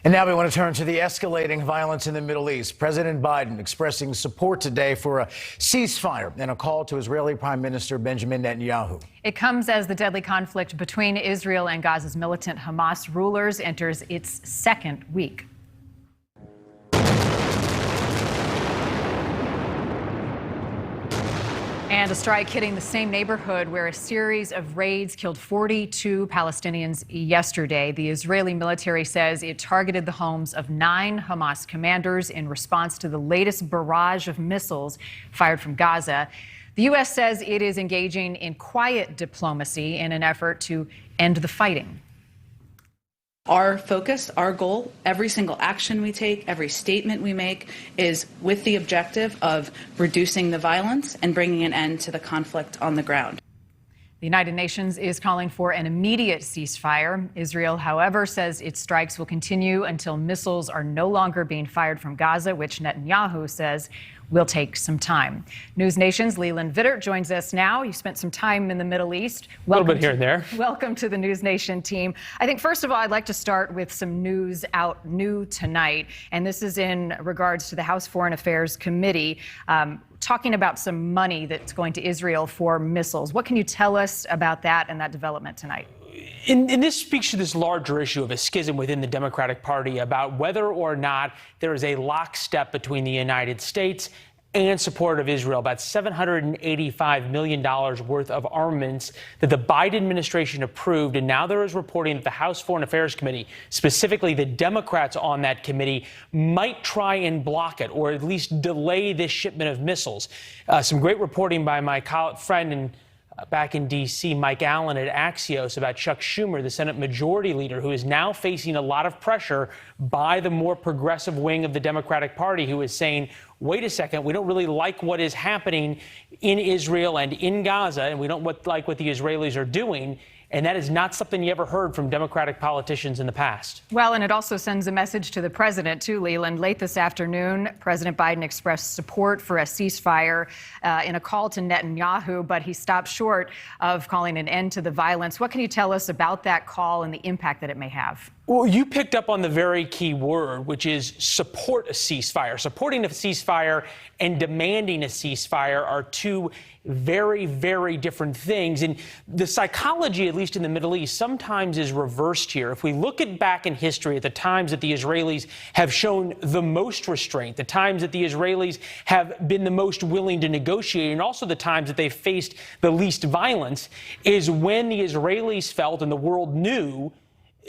And now we want to turn to the escalating violence in the Middle East. President Biden expressing support today for a ceasefire and a call to Israeli Prime Minister Benjamin Netanyahu. It comes as the deadly conflict between Israel and Gaza's militant Hamas rulers enters its second week. And a strike hitting the same neighborhood where a series of raids killed 42 Palestinians yesterday. The Israeli military says it targeted the homes of 9 Hamas commanders in response to the latest barrage of missiles fired from Gaza. The U.S. says it is engaging in quiet diplomacy in an effort to end the fighting. Our focus, our goal, every single action we take, every statement we make is with the objective of reducing the violence and bringing an end to the conflict on the ground. The United Nations is calling for an immediate ceasefire. Israel, however, says its strikes will continue until missiles are no longer being fired from Gaza, which Netanyahu says will take some time. NewsNation's Leland Vittert joins us now. You spent some time in the Middle East. A little bit here and there. Welcome to the NewsNation team. I think, first of all, I'd like to start with some news out new tonight, and this is in regards to the House Foreign Affairs Committee talking about some money that's going to Israel for missiles. What can you tell us about that and that development tonight? And this speaks to this larger issue of a schism within the Democratic Party about whether or not there is a lockstep between the United States and support of Israel, about $785 million worth of armaments that the Biden administration approved. And now there is reporting that the House Foreign Affairs Committee, specifically the Democrats on that committee, might try and block it or at least delay this shipment of missiles. Some great reporting by my friend and back in D.C., Mike Allen at Axios, about Chuck Schumer, the Senate Majority Leader, who is now facing a lot of pressure by the more progressive wing of the Democratic Party, who is saying, wait a second, we don't really like what is happening in Israel and in Gaza, and we don't like what the Israelis are doing. And that is not something you ever heard from Democratic politicians in the past. Well, and it also sends a message to the president, too, Leland. Late this afternoon, President Biden expressed support for a ceasefire in a call to Netanyahu, but he stopped short of calling an end to the violence. What can you tell us about that call and the impact that it may have? Well, you picked up on the very key word, which is support a ceasefire. Supporting a ceasefire and demanding a ceasefire are two very, very different things. And the psychology, at least in the Middle East, sometimes is reversed here. If we look back in history at the times that the Israelis have shown the most restraint, the times that the Israelis have been the most willing to negotiate, and also the times that they've faced the least violence, is when the Israelis felt and the world knew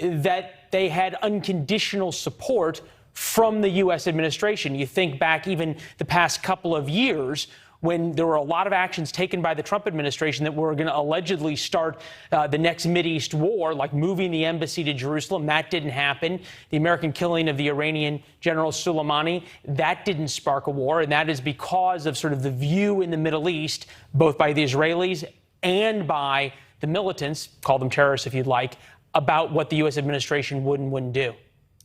that they had unconditional support from the U.S. administration. You think back even the past couple of years when there were a lot of actions taken by the Trump administration that were going to allegedly start the next Mideast war, like moving the embassy to Jerusalem. That didn't happen. The American killing of the Iranian General Soleimani, that didn't spark a war. And that is because of sort of the view in the Middle East, both by the Israelis and by the militants, call them terrorists if you'd like, about what the U.S. administration would and wouldn't do.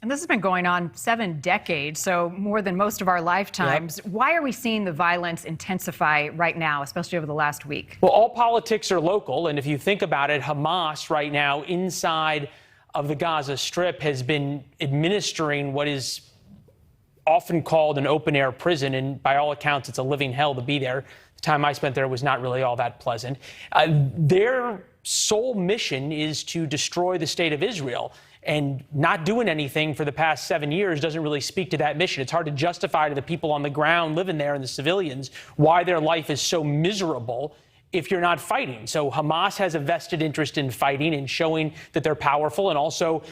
And this has been going on 7 decades, so more than most of our lifetimes. Yep. Why are we seeing the violence intensify right now, especially over the last week? Well, all politics are local, and if you think about it, Hamas right now inside of the Gaza Strip has been administering what is often called an open-air prison, and by all accounts, it's a living hell to be there. The time I spent there was not really all that pleasant. Their sole mission is to destroy the state of Israel, and not doing anything for the past 7 years doesn't really speak to that mission. It's hard to justify to the people on the ground living there and the civilians why their life is so miserable if you're not fighting. So Hamas has a vested interest in fighting and showing that they're powerful, and also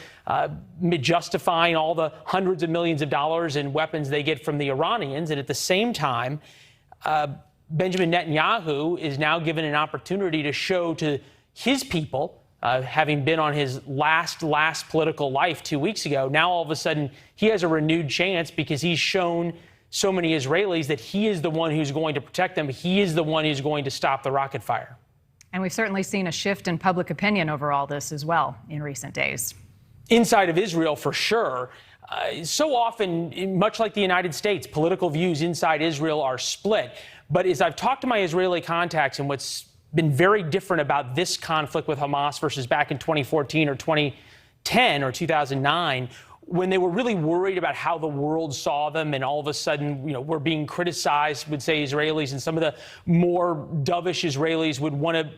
justifying all the hundreds of millions of dollars in weapons they get from the Iranians. And at the same time, Benjamin Netanyahu is now given an opportunity to show to his people, having been on his last political life 2 weeks ago, now all of a sudden he has a renewed chance because he's shown so many Israelis that he is the one who's going to protect them. He is the one who's going to stop the rocket fire. And we've certainly seen a shift in public opinion over all this as well in recent days. Inside of Israel, for sure. So often, much like the United States, political views inside Israel are split. But as I've talked to my Israeli contacts, and what's been very different about this conflict with Hamas versus back in 2014 or 2010 or 2009, when they were really worried about how the world saw them, and all of a sudden, we're being criticized, would say Israelis, and some of the more dovish Israelis would want to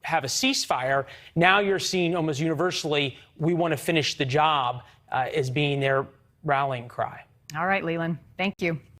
have a ceasefire. Now you're seeing almost universally, we want to finish the job as being their rallying cry. All right, Leland. Thank you.